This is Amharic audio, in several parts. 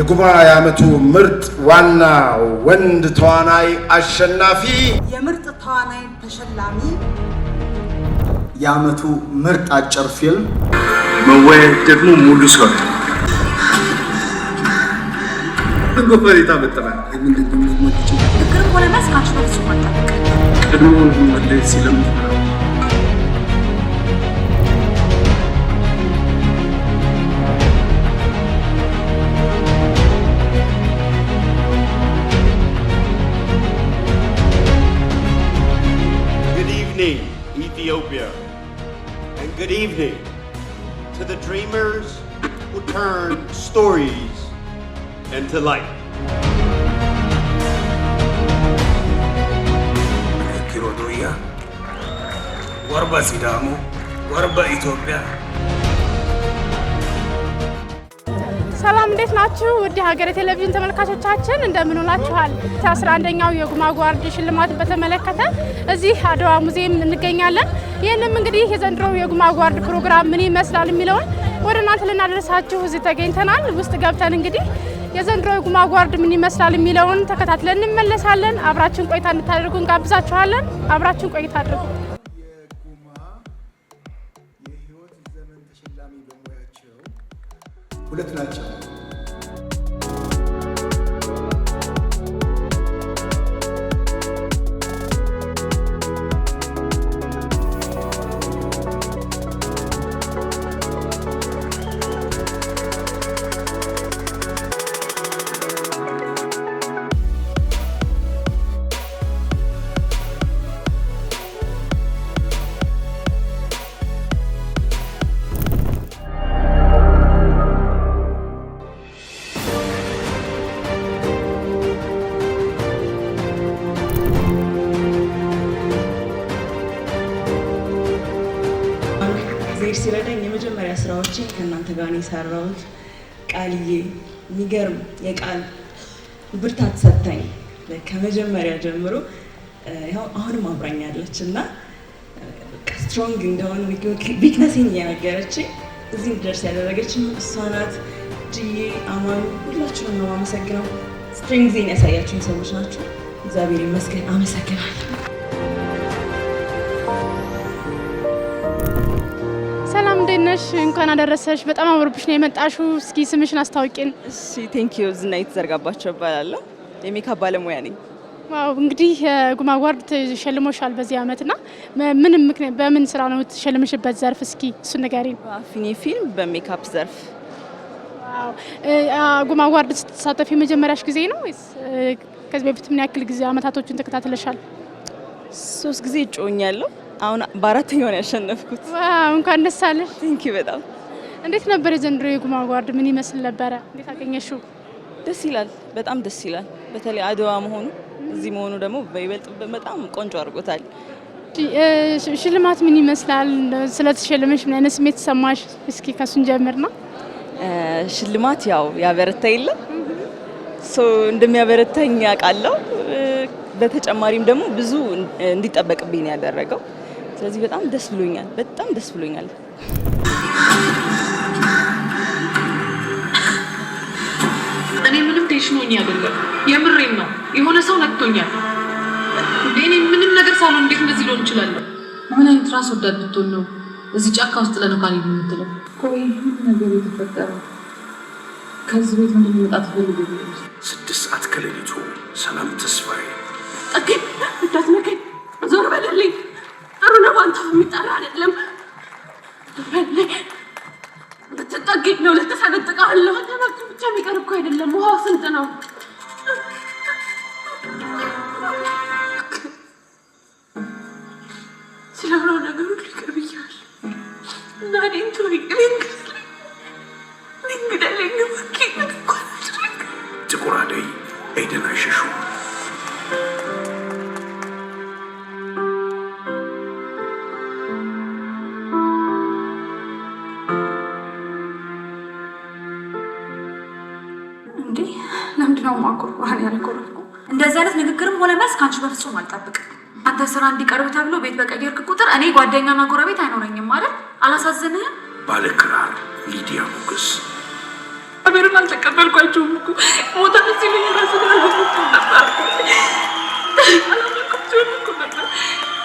የጉማ ያመቱ ምርጥ ዋና ወንድ ተዋናይ አሸናፊ የምርጥ ተዋናይ ተሸላሚ ያመቱ ምርጥ አጭር ፊልም መወያየት ደግሞ ሙሉ ሰው በፈሪታ በተባለ ንግግር ሆነ መስካች ነው ሲወጣ ቀድሞውን መለየት ሲለምድ Ethiopia, and good evening to the dreamers who turn stories into life. Kirodoya, Warba Sidamo, Warba Ethiopia. ሰላም እንዴት ናችሁ? ወዲ ሀገረ ቴሌቪዥን ተመልካቾቻችን እንደምን ውላችኋል? 11ኛው የጉማ አዋርድ ሽልማት በተመለከተ እዚህ አድዋ ሙዚየም እንገኛለን። ይሄንም እንግዲህ የዘንድሮው የጉማ አዋርድ ፕሮግራም ምን ይመስላል የሚለውን ወደ እናንተ ልናደርሳችሁ እዚህ ተገኝተናል። ውስጥ ገብተን እንግዲህ የዘንድሮው የጉማ አዋርድ ምን ይመስላል የሚለውን ተከታትለን እንመለሳለን። አብራችን ቆይታ እንድታደርጉ እንጋብዛችኋለን። አብራችን ቆይታ አድርጉ። ሁለት ናቸው። ሲረዳኝ የመጀመሪያ ስራዎችን ከእናንተ ጋር ነው የሰራሁት። ቃልዬ የሚገርም የቃል ብርታት ሰጥታኝ ከመጀመሪያ ጀምሮ ያው አሁንም አብራኛለች እና ስትሮንግ እንደሆነ ዊክነሴን እየነገረችኝ እዚህ ድረስ ያደረገችኝ እሷ ናት። ጅዬ፣ አማኑ ሁላችሁንም ነው የማመሰግነው። ስትሪንግዜን ያሳያችሁኝ ሰዎች ናቸው። እግዚአብሔር ይመስገን። አመሰግናለሁ። ሰላም እንዴት ነሽ? እንኳን አደረሰሽ። በጣም አምሮብሽ ነው የመጣሽው። እስኪ ስምሽን አስታውቂን። እሺ፣ ቴንክ ዩ። ዝናይት ዘርጋባቸው እባላለሁ። የሜካፕ ባለሙያ ነኝ። ዋው፣ እንግዲህ ጉማ አዋርድ ተሸልሞሻል በዚህ አመትና በምን ስራ ነው ተሸልመሽበት ዘርፍ? እስኪ እሱ ንገሪን። በአፊኔ ፊልም በሜካፕ ዘርፍ። ዋው፣ ጉማ አዋርድ ስትሳተፊ የመጀመሪያሽ ጊዜ ነው ወይስ ከዚህ በፊት ምን ያክል ጊዜ አመታቶችን ተከታትለሻል? 3 ጊዜ እጮኛለሁ። አሁን በአራተኛው ነው ያሸነፍኩት። ዋው፣ እንኳን ደስ አለሽ። ቴንክ ዩ በጣም። እንዴት ነበር የዘንድሮ የጉማ አዋርድ? ምን ይመስል ነበረ? እንዴት አገኘሽው? ደስ ይላል፣ በጣም ደስ ይላል። በተለይ አድዋ መሆኑ እዚህ መሆኑ ደግሞ በይበልጥ በጣም ቆንጆ አድርጎታል። ሽልማት ምን ይመስላል? ስለተሸለመሽ ምን አይነት ስሜት ተሰማሽ? እስኪ ከሱን ጀምርና። ሽልማት ያው ያበረታ የለ እንደሚያበረታኝ ያውቃለሁ። በተጨማሪም ደግሞ ብዙ እንዲጠበቅብኝ ያደረገው። ስለዚህ በጣም ደስ ብሎኛል፣ በጣም ደስ ብሎኛል። እኔ ምንም ቴንሽኖኝ አይደለም፣ የምሬን ነው። የሆነ ሰው ነክቶኛል። እኔ ምንም ነገር ሳልሆን እንዴት እንደዚህ ሊሆን ይችላል? ምን አይነት ራስ ወዳድ ብትሆን ነው እዚህ ጫካ ውስጥ ለነካን የምትለው? ቆይ ምን ነገር የተፈጠረው? ከዚህ ቤት ምን ሊመጣ ትፈልጉ? 6 ሰዓት ከሌሊቱ ሰላም ተስፋዬ ጠግን እንዳትነካኝ፣ ዞር በልልኝ። ጥሩ ነው፣ ባንተ የሚጠራ አይደለም። ብትጠግኝ ነው ልትሰነጥቀሃለሁ። አንተ ብቻ የሚቀር እኮ አይደለም፣ ውሃው ስንት ነው? ስለሆነው ነገር ሁሉ ይቅር ብያለሁ እና እኔን ተወኝ። ግደለኝ፣ ጥቁር አደይ ኤደን አይሸሹ። ለምንድነው ማቆርቆራን ያልቆረጥኩ? እንደዚህ አይነት ንግግርም ሆነ መልስ ካንቺ በፍጹም አልጠብቅም። አንተ ስራ እንዲቀርብ ተብሎ ቤት በቀየርክ ቁጥር እኔ ጓደኛና ጎረቤት አይኖረኝም ማለት አላሳዝንህም? ባለክራር ሊዲያ ሞገስ እግዚአብሔርን አልተቀበልኳቸውም እኮ ሞታ ሲሉኝ ራሱ አላወቅኩም ነበር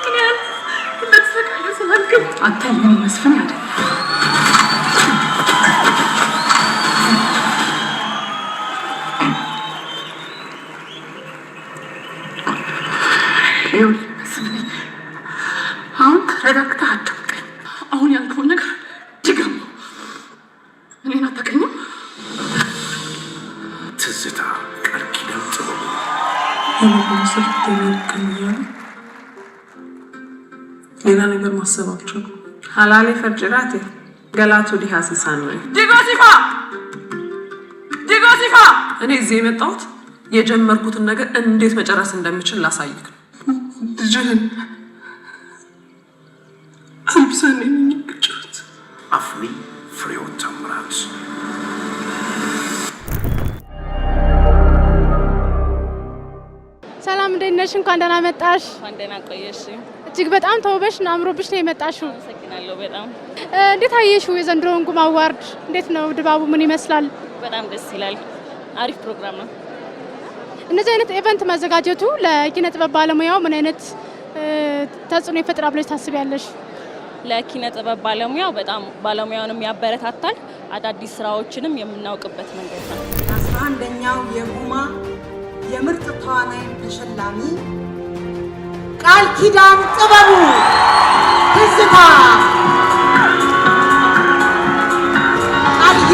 ምን ያህል እንደተሰቃየ ስላልገባ አታየኝ መስፍን አይደል አሁን ተረጋግተህ አዳምጠኝ። አሁን ያልከውን ነገር ድገም። እኔን አታውቀኝም? ትዝታ ቃል ኪዳን ጥበቡ የመሰል ተመልከኛል። ሌላ ነገር ማሰባቸው ሐላሌ ፈርጅራቴ ገላቱ ዲሃሲሳን ነው። ዲጎሲፋ እኔ እዚህ የመጣሁት የጀመርኩትን ነገር እንዴት መጨረስ እንደምችል ላሳይክ ነው። ልጅህን አብሳኔ ንግጭት አፍኒ ፍሬው ተምራት ሰላም እንዴት ነሽ? እንኳን ደህና መጣሽ። እንኳን ደህና ቆየሽ። እጅግ በጣም ተውበሽ እና አምሮብሽ ነው የመጣሽው። አመሰግናለሁ በጣም። እንዴት አየሽው የዘንድሮውን ጉማ አዋርድ? እንዴት ነው ድባቡ? ምን ይመስላል? በጣም ደስ ይላል። አሪፍ ፕሮግራም ነው። እነዚህ አይነት ኢቨንት ማዘጋጀቱ ለኪነ ጥበብ ባለሙያው ምን አይነት ተጽዕኖ ይፈጥራል ብለሽ ታስቢያለሽ? ለኪነ ጥበብ ባለሙያው በጣም ባለሙያውንም ያበረታታል። አዳዲስ ስራዎችንም የምናውቅበት መንገድ ነው። 11ኛው የጉማ የምርጥ ተዋናይ ተሸላሚ ቃል ኪዳን ጥበቡ ትዝታ አልዬ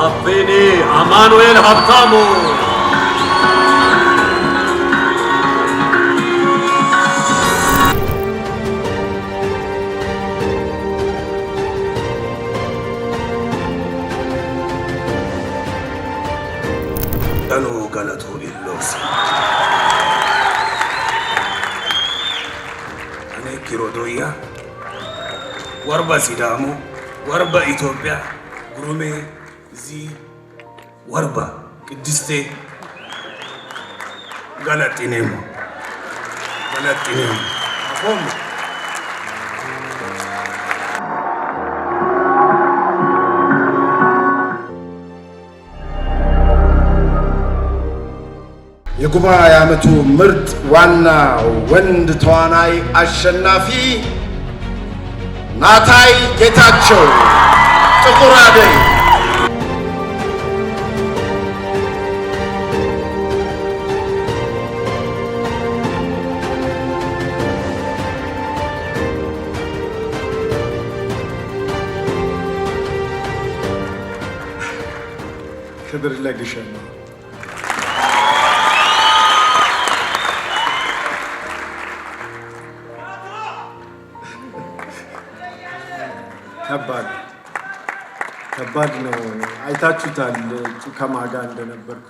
አቤኔ አማኑኤል ሀብታሙ ደኖ ገለቱ ኢሎስ እኔ ኪሮዶያ ወርበ ሲዳሞ ወርበ ኢትዮጵያ ጉሩሜ ዚ ወርባ ቅድስቴ ገለጢኔሞ አፎም የጉማ የዓመቱ ምርጥ ዋና ወንድ ተዋናይ አሸናፊ ናታይ ጌታቸው ጥቁር አደይ። ክብር ለግሸን ነው። ከባድ ነው። አይታችሁታል ከማጋ እንደነበርኩ።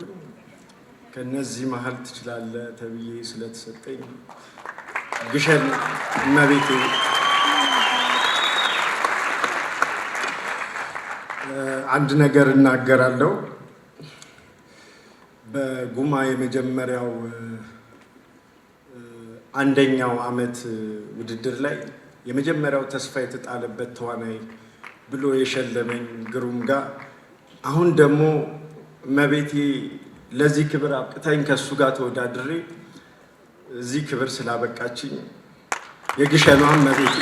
ከነዚህ መሀል ትችላለህ ተብዬ ስለተሰጠኝ ግሸን እመቤቴ አንድ ነገር እናገራለሁ። በጉማ የመጀመሪያው አንደኛው ዓመት ውድድር ላይ የመጀመሪያው ተስፋ የተጣለበት ተዋናይ ብሎ የሸለመኝ ግሩም ጋር አሁን ደግሞ መቤቴ ለዚህ ክብር አብቅታኝ ከሱ ጋር ተወዳድሬ እዚህ ክብር ስላበቃችኝ የግሸኗን መቤቴ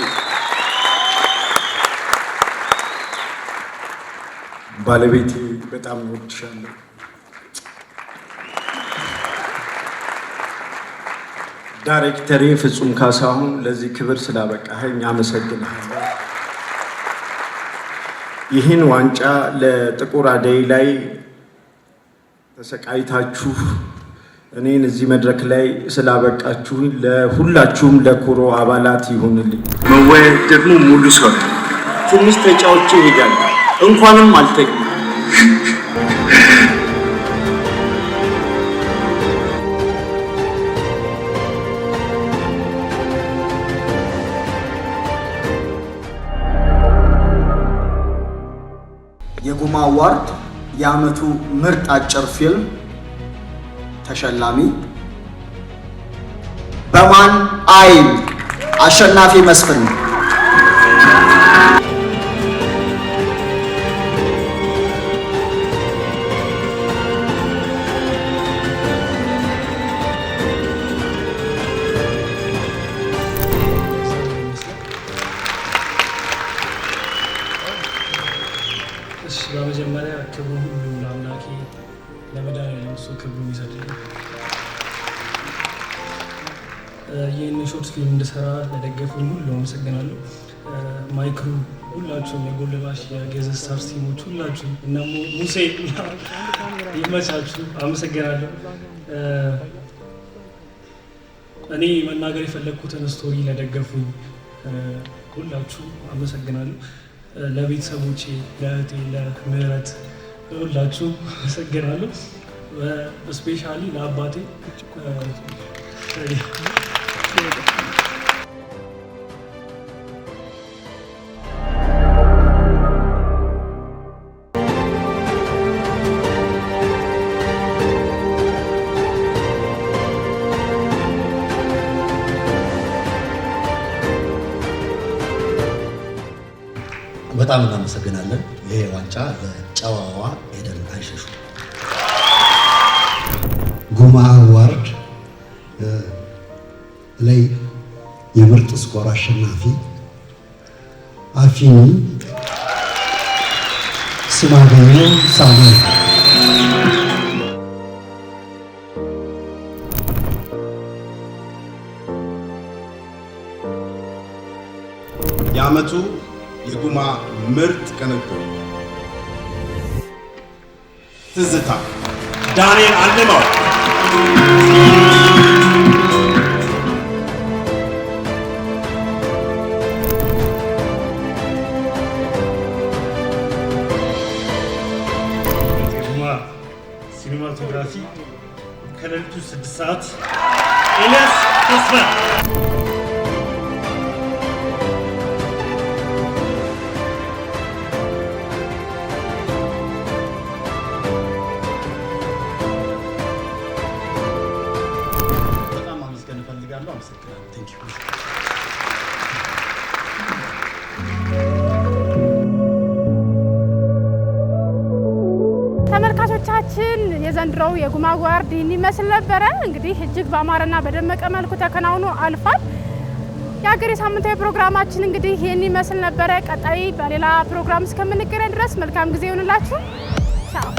ባለቤቴ በጣም ወድሻለሁ። ዳይሬክተሬ ፍጹም ካሳሁን ለዚህ ክብር ስላበቃኸኝ አመሰግናለሁ። ይህን ዋንጫ ለጥቁር አደይ ላይ ተሰቃይታችሁ እኔን እዚህ መድረክ ላይ ስላበቃችሁ ለሁላችሁም ለኩሮ አባላት ይሁንልኝ። መወያየት ደግሞ ሙሉ ሰው ትንሽ ተጫውቼ ይሄዳል። እንኳንም አልተገኘ የጉማ አዋርድ የዓመቱ ምርጥ አጭር ፊልም ተሸላሚ በማን አይን አሸናፊ መስፍን። በመጀመሪያ ክብሩ ሁሉ ለአምላኬ ለመድኃኒዓለም እሱ ክብሩን ይሰጥልኝ። ይህን ሾርት ፊልም እንድሰራ ለደገፉኝ ሁሉ አመሰግናለሁ። ማይክሩ ሁላችሁም፣ የጎልባሽ የገዘ ስታርስ ቲሞች ሁላችሁም እና ሙሴ ይመቻችሁ፣ አመሰግናለሁ። እኔ መናገር የፈለግኩትን ስቶሪ ለደገፉኝ ሁላችሁ አመሰግናለሁ። ለቤተሰቦቼ፣ ለእህቴ፣ ለምህረት ሁላችሁ አመሰግናለሁ። ስፔሻሊ ለአባቴ በጣም እናመሰግናለን። ይሄ ዋንጫ ለጨዋዋ ኤደን አይሸሹ። ጉማ አዋርድ ላይ የምርጥ ስኮር አሸናፊ አፊኒ ስማገኘው ሳሙኤል። የዓመቱ የጉማ ምርጥ ቅንብር ትዝታ ዳንኤል አለማው። የጉማ ሲኒማቶግራፊ ከሌሊቱ 6 ሰዓት ኤልያስ ተስፋ። ተመልካቾቻችን የዘንድሮው የጉማ አዋርድ ይመስል ነበረ። እንግዲህ እጅግ በአማረና በደመቀ መልኩ ተከናውኖ አልፏል። የሀገሬ ሳምንታዊ ፕሮግራማችን እንግዲህ ይህን ይመስል ነበረ። ቀጣይ በሌላ ፕሮግራም እስከምንገናኝ ድረስ መልካም ጊዜ ይሁንላችሁ። ቻው።